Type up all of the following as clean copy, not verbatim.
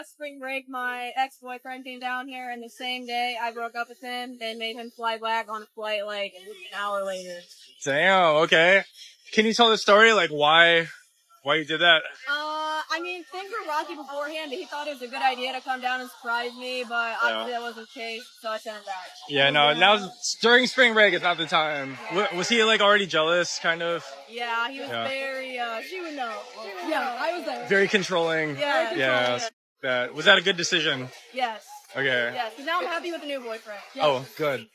last spring break, my ex-boyfriend came down here, and the same day I broke up with him and made him fly back on a flight like an hour later. Damn, okay. Can you tell the story, like why you did that? I mean, things were rocky beforehand. He thought it was a good idea to come down and surprise me, but obviously that wasn't the case, so I sent him back. Yeah, no, now during spring break, it's not the time. Yeah. Was he like already jealous, kind of? Yeah, he was very, she would know. Yeah, I was there. Very controlling. Yeah. Was that a good decision? Yes. Okay. Yes, but now I'm happy with the new boyfriend. Yes. Oh, good.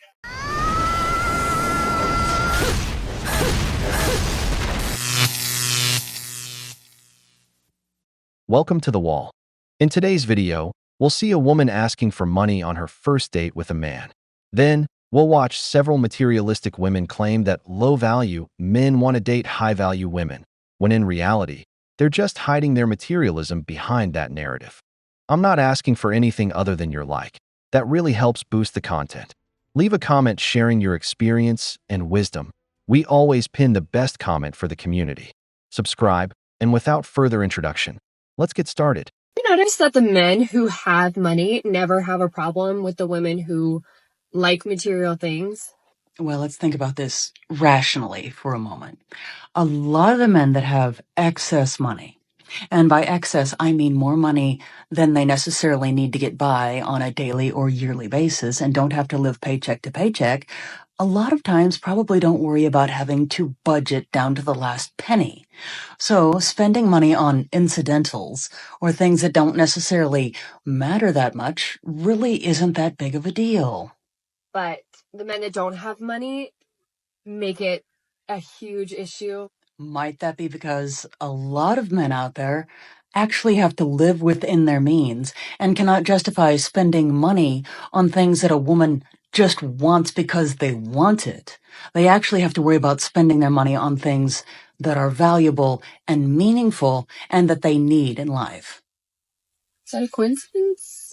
Welcome to The Wall. In today's video, we'll see a woman asking for money on her first date with a man. Then, we'll watch several materialistic women claim that low-value men want to date high-value women, when in reality, they're just hiding their materialism behind that narrative. I'm not asking for anything other than your like. That really helps boost the content. Leave a comment sharing your experience and wisdom. We always pin the best comment for the community. Subscribe, and without further introduction, let's get started. You notice that the men who have money never have a problem with the women who like material things? Well, let's think about this rationally for a moment. A lot of the men that have excess money, and by excess, I mean more money than they necessarily need to get by on a daily or yearly basis and don't have to live paycheck to paycheck, a lot of times probably don't worry about having to budget down to the last penny. So spending money on incidentals or things that don't necessarily matter that much really isn't that big of a deal. But the men that don't have money make it a huge issue. Might that be because a lot of men out there actually have to live within their means and cannot justify spending money on things that a woman just wants because they want it? They actually have to worry about spending their money on things that are valuable and meaningful and that they need in life. Is that a coincidence?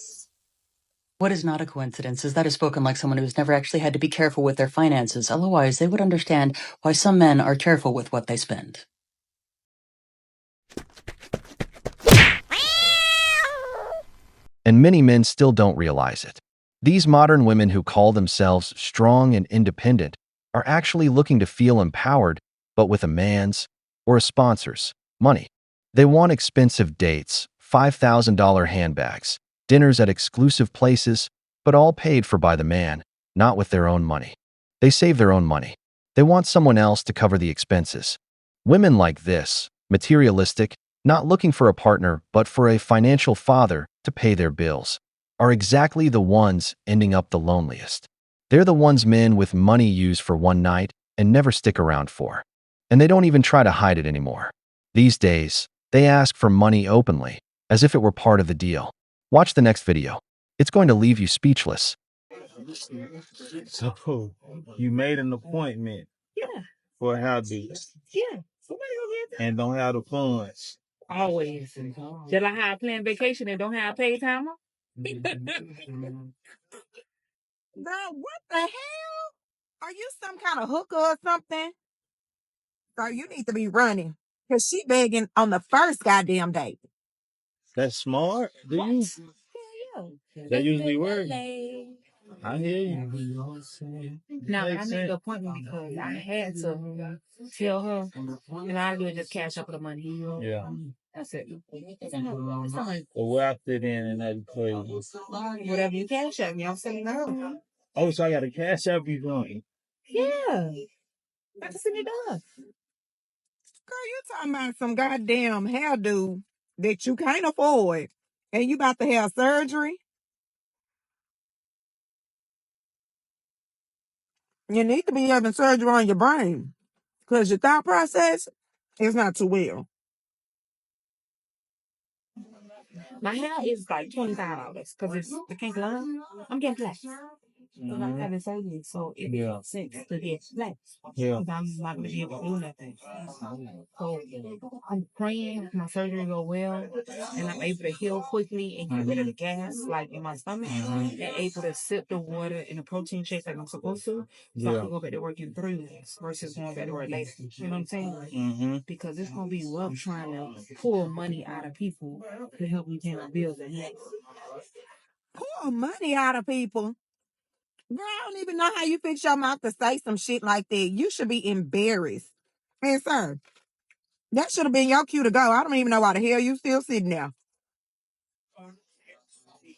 What is not a coincidence is that is spoken like someone who's never actually had to be careful with their finances. Otherwise, they would understand why some men are careful with what they spend. And many men still don't realize it. These modern women who call themselves strong and independent are actually looking to feel empowered, but with a man's or a sponsor's money. They want expensive dates, $5,000 handbags, dinners at exclusive places, but all paid for by the man, not with their own money. They save their own money. They want someone else to cover the expenses. Women like this, materialistic, not looking for a partner but for a financial father to pay their bills, are exactly the ones ending up the loneliest. They're the ones men with money use for one night and never stick around for. And they don't even try to hide it anymore. These days, they ask for money openly, as if it were part of the deal. Watch the next video. It's going to leave you speechless. So, you made an appointment for how to and don't have the funds. Always. Just like how I plan vacation and don't have paid time off. Girl, what the hell? Are you some kind of hooker or something? Girl, you need to be running. Because she begging on the first goddamn date. That's smart. Do you? That usually works. I hear you. Now, I made the appointment because I had to tell her, and I do just cash up the money. Yeah. That's it. It's not like, So where I fit in that equation? whatever you cash up me, I'm sending her. Oh, so I got a cash app you going? Yeah. I can send it up. Girl, you talking about some goddamn hairdo that you can't afford. And you about to have surgery? You need to be having surgery on your brain. Because your thought process is not too well. My hair is like $25 because it's the pink line. I'm getting black. Because I'm having surgery, so it makes sense to get flat. Yeah. Because I'm not going to be able to do nothing. So I'm praying my surgery go well, and I'm able to heal quickly and get rid of the gas, like in my stomach, and able to sip the water and the protein shake like I'm supposed to, so I can go back to work in 3 weeks versus going back to work later. You know what I'm saying? Because it's going to be rough trying to pull money out of people to help me pay my bills at home. Pour money out of people. Girl, I don't even know how you fix your mouth to say some shit like that. You should be embarrassed. And sir, that should have been your cue to go. I don't even know why the hell you still sitting there.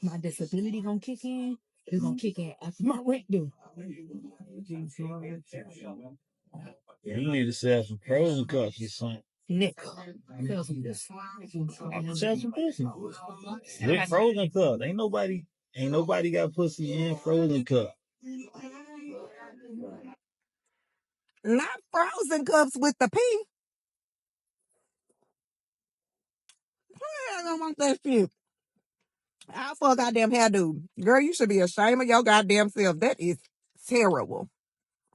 My disability gonna kick in. It's gonna kick in after my rent due. You need to sell some frozen cups or something. Nick, sell some this. Sell some business. With frozen cups. Ain't nobody got pussy in frozen cup. Not frozen cups with the P. I don't want that shit. I'll for a goddamn hairdo. Girl, you should be ashamed of your goddamn self. That is terrible.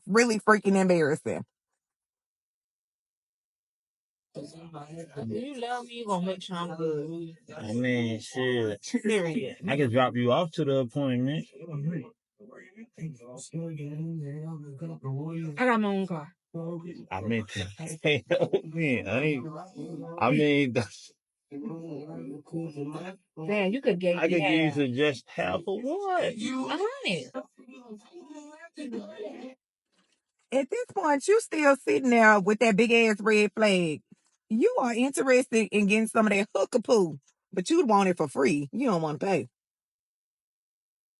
Really freaking embarrassing. You love me, you gonna make sure I'm good. I mean, shit. Period. I can drop you off to the appointment. I got my own car. I mean, I mean, Man, you could get I could use it just half of what? At this point, you still sitting there with that big ass red flag. You are interested in getting some of that hooker poo, but you'd want it for free. You don't want to pay.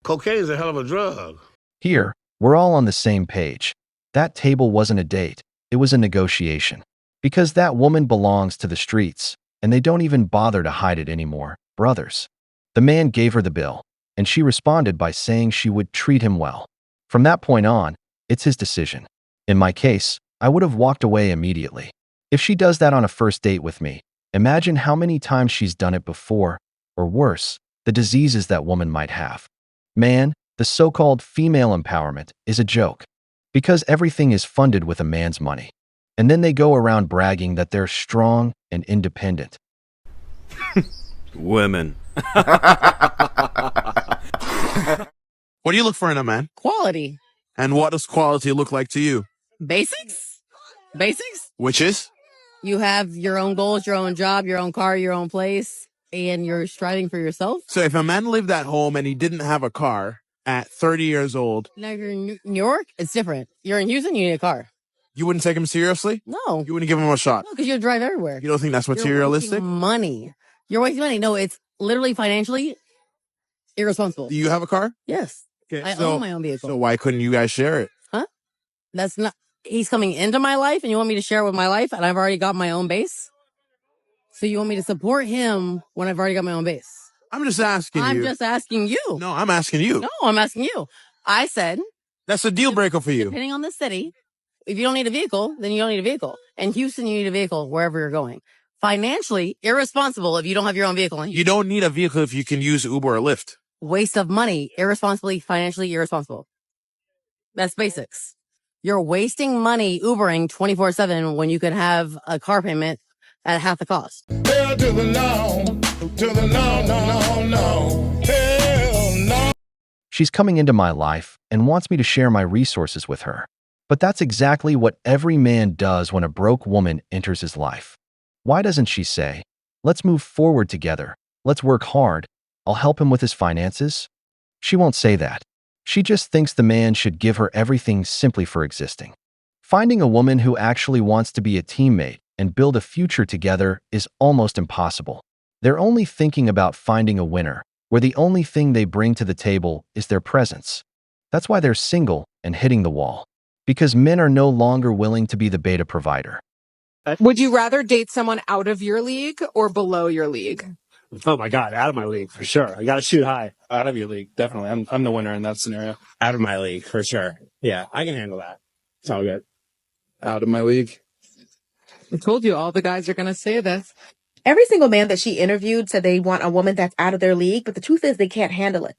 Cocaine is a hell of a drug. Here, we're all on the same page. That table wasn't a date, it was a negotiation. Because that woman belongs to the streets, and they don't even bother to hide it anymore, brothers. The man gave her the bill, and she responded by saying she would treat him well. From that point on, it's his decision. In my case, I would have walked away immediately. If she does that on a first date with me, imagine how many times she's done it before, or worse, the diseases that woman might have. Man, the so-called female empowerment is a joke. Because everything is funded with a man's money. And then they go around bragging that they're strong and independent. Women. What do you look for in a man? Quality. And what does quality look like to you? Basics? Basics? Which is? You have your own goals, your own job, your own car, your own place, and you're striving for yourself. So if a man lived at home and he didn't have a car at 30 years old. Now you're in New York, it's different. You're in Houston, you need a car. You wouldn't take him seriously? No. You wouldn't give him a shot? No, because you drive everywhere. You don't think that's materialistic? You're wasting money. You're wasting money. No, it's literally financially irresponsible. Do you have a car? Yes. Okay, I own my own vehicle. So why couldn't you guys share it? Huh? That's not... He's coming into my life and you want me to share with my life and I've already got my own base? So you want me to support him when I've already got my own base? I'm just asking you. I'm just asking you. No, I'm asking you. No, I'm asking you. I said... That's a deal breaker for you. Depending on the city, if you don't need a vehicle, then you don't need a vehicle. In Houston, you need a vehicle wherever you're going. Financially irresponsible if you don't have your own vehicle. You don't need a vehicle if you can use Uber or Lyft. Waste of money, irresponsibly, financially irresponsible. That's basics. You're wasting money Ubering 24/7 when you could have a car payment at half the cost. Hell to the no, no. Hell no. She's coming into my life and wants me to share my resources with her. But that's exactly what every man does when a broke woman enters his life. Why doesn't she say, let's move forward together, let's work hard, I'll help him with his finances? She won't say that. She just thinks the man should give her everything simply for existing. Finding a woman who actually wants to be a teammate and build a future together is almost impossible. They're only thinking about finding a winner, where the only thing they bring to the table is their presence. That's why they're single and hitting the wall. Because men are no longer willing to be the beta provider. Would you rather date someone out of your league or below your league? Oh my God, out of my league for sure. I got to shoot high. Out of your league, definitely. I'm the winner in that scenario. Out of my league for sure. Yeah, I can handle that. It's all good. Out of my league. I told you all the guys are going to say this. Every single man that she interviewed said they want a woman that's out of their league, but the truth is they can't handle it.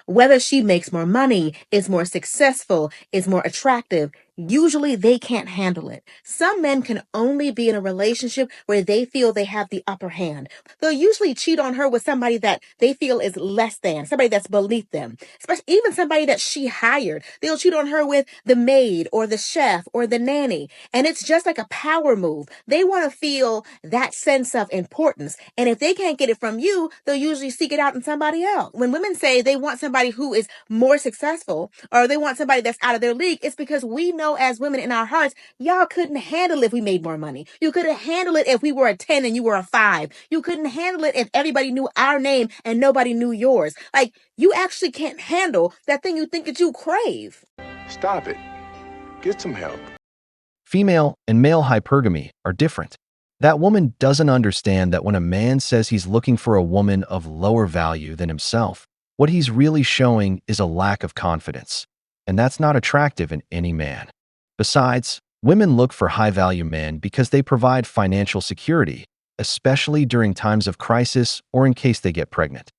Whether she makes more money, is more successful, is more attractive, usually they can't handle it. Some men can only be in a relationship where they feel they have the upper hand. They'll usually cheat on her with somebody that they feel is less than, somebody that's beneath them, especially even somebody that she hired. They'll cheat on her with the maid or the chef or the nanny. And it's just like a power move. They want to feel that sense of importance. And if they can't get it from you, they'll usually seek it out in somebody else. When women say they want somebody who is more successful or they want somebody that's out of their league, it's because we know as women in our hearts, y'all couldn't handle it if we made more money. You couldn't handle it if we were a 10 and you were a 5. You couldn't handle it if everybody knew our name and nobody knew yours. Like, you actually can't handle that thing you think that you crave. Stop it. Get some help. Female and male hypergamy are different. That woman doesn't understand that when a man says he's looking for a woman of lower value than himself, what he's really showing is a lack of confidence. And that's not attractive in any man. Besides, women look for high-value men because they provide financial security, especially during times of crisis or in case they get pregnant.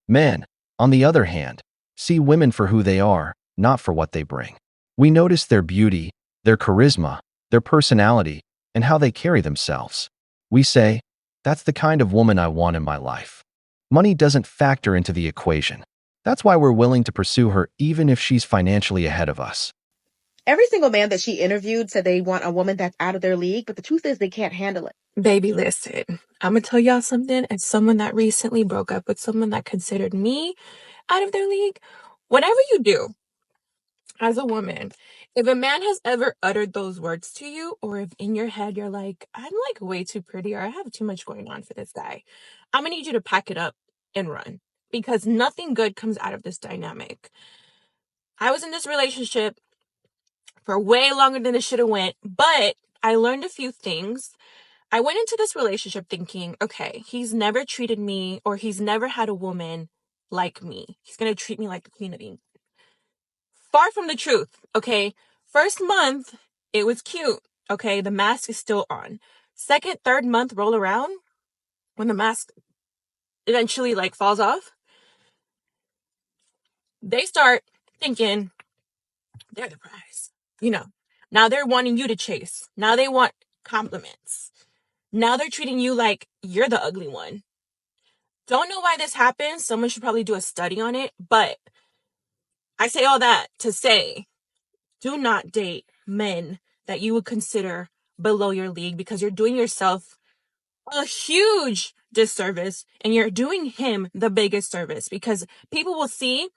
Men, on the other hand, see women for who they are, not for what they bring. We notice their beauty, their charisma, their personality, and how they carry themselves. We say, that's the kind of woman I want in my life. Money doesn't factor into the equation. That's why we're willing to pursue her even if she's financially ahead of us. Every single man that she interviewed said they want a woman that's out of their league, but the truth is they can't handle it. Baby, listen, I'm gonna tell y'all something. As someone that recently broke up with someone that considered me out of their league, whatever you do as a woman, if a man has ever uttered those words to you, or if in your head you're like, I'm like way too pretty, or I have too much going on for this guy, I'm gonna need you to pack it up and run, because nothing good comes out of this dynamic. I was in this relationship for way longer than it should have went, but I learned a few things. I went into this relationship thinking, okay, he's never treated me, or he's never had a woman like me. He's going to treat me like the queen of England. Far from the truth, okay? First month, it was cute, okay? The mask is still on. Second, third month roll around, when the mask eventually falls off, they start thinking they're the prize. Now they're wanting you to chase. Now they want compliments. Now they're treating you like you're the ugly one. Don't know why this happens. Someone should probably do a study on it. But I say all that to say, do not date men that you would consider below your league, because you're doing yourself a huge disservice and you're doing him the biggest service, because people will see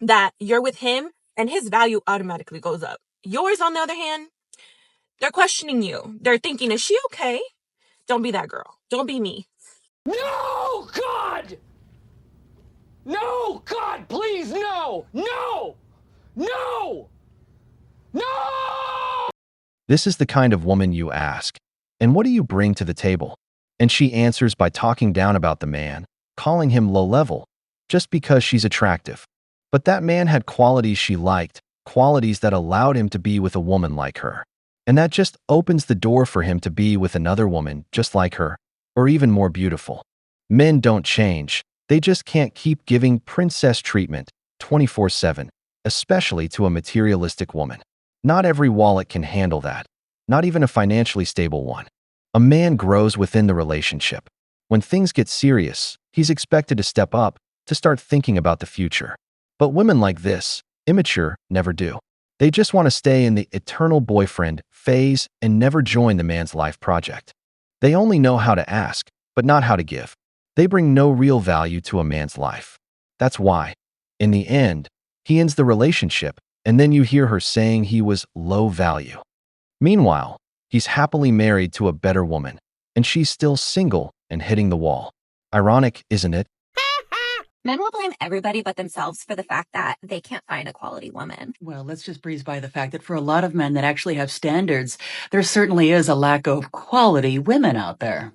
that you're with him and his value automatically goes up. Yours, on the other hand, they're questioning you. They're thinking, is she okay? Don't be that girl. Don't be me. No, God! No, God, please, no! No! No! No! This is the kind of woman you ask, and what do you bring to the table? And she answers by talking down about the man, calling him low level, just because she's attractive. But that man had qualities she liked, qualities that allowed him to be with a woman like her. And that just opens the door for him to be with another woman just like her, or even more beautiful. Men don't change. They just can't keep giving princess treatment 24/7, especially to a materialistic woman. Not every wallet can handle that, not even a financially stable one. A man grows within the relationship. When things get serious, he's expected to step up, to start thinking about the future. But women like this, immature, never do. They just want to stay in the eternal boyfriend phase and never join the man's life project. They only know how to ask, but not how to give. They bring no real value to a man's life. That's why, in the end, he ends the relationship, and then you hear her saying he was low value. Meanwhile, he's happily married to a better woman, and she's still single and hitting the wall. Ironic, isn't it? Men will blame everybody but themselves for the fact that they can't find a quality woman. Well, let's just breeze by the fact that for a lot of men that actually have standards, there certainly is a lack of quality women out there.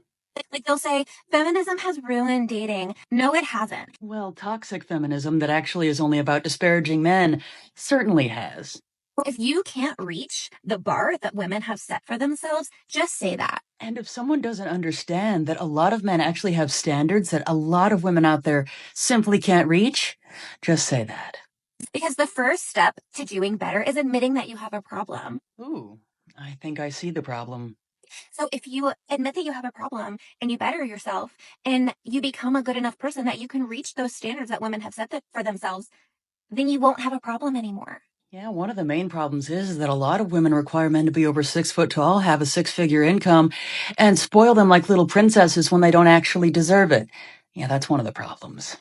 Like they'll say, feminism has ruined dating. No, it hasn't. Well, toxic feminism that actually is only about disparaging men certainly has. If you can't reach the bar that women have set for themselves, just say that. And if someone doesn't understand that a lot of men actually have standards that a lot of women out there simply can't reach, Just say that. Because the first step to doing better is admitting that you have a problem. Ooh, I think I see the problem. So if you admit that you have a problem and you better yourself and you become a good enough person that you can reach those standards that women have set for themselves, then you won't have a problem anymore. Yeah, one of the main problems is that a lot of women require men to be over 6 foot tall, have a 6-figure income, and spoil them like little princesses when they don't actually deserve it. Yeah, that's one of the problems.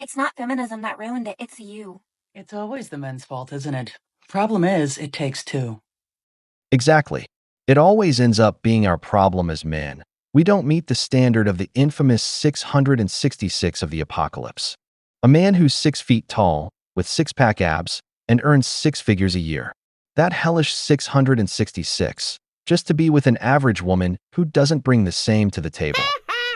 It's not feminism that ruined it, it's you. It's always the men's fault, isn't it? Problem is, it takes two. Exactly. It always ends up being our problem as men. We don't meet the standard of the infamous 666 of the apocalypse. A man who's 6 feet tall, with six-pack abs, and earns 6 figures a year. That hellish 666, just to be with an average woman who doesn't bring the same to the table.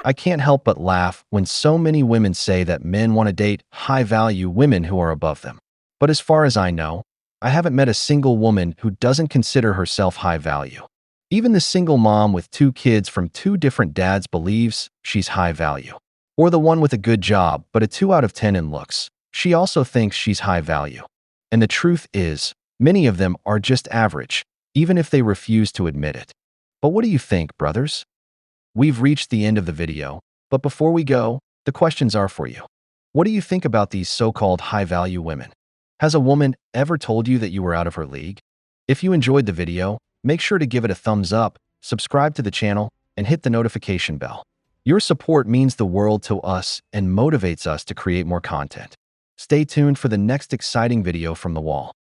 I can't help but laugh when so many women say that men want to date high-value women who are above them. But as far as I know, I haven't met a single woman who doesn't consider herself high value. Even the single mom with 2 kids from 2 different dads believes she's high value. Or the one with a good job but a 2 out of 10 in looks, she also thinks she's high value. And the truth is, many of them are just average, even if they refuse to admit it. But what do you think, brothers? We've reached the end of the video, but before we go, the questions are for you. What do you think about these so-called high-value women? Has a woman ever told you that you were out of her league? If you enjoyed the video, make sure to give it a thumbs up, subscribe to the channel, and hit the notification bell. Your support means the world to us and motivates us to create more content. Stay tuned for the next exciting video from the wall.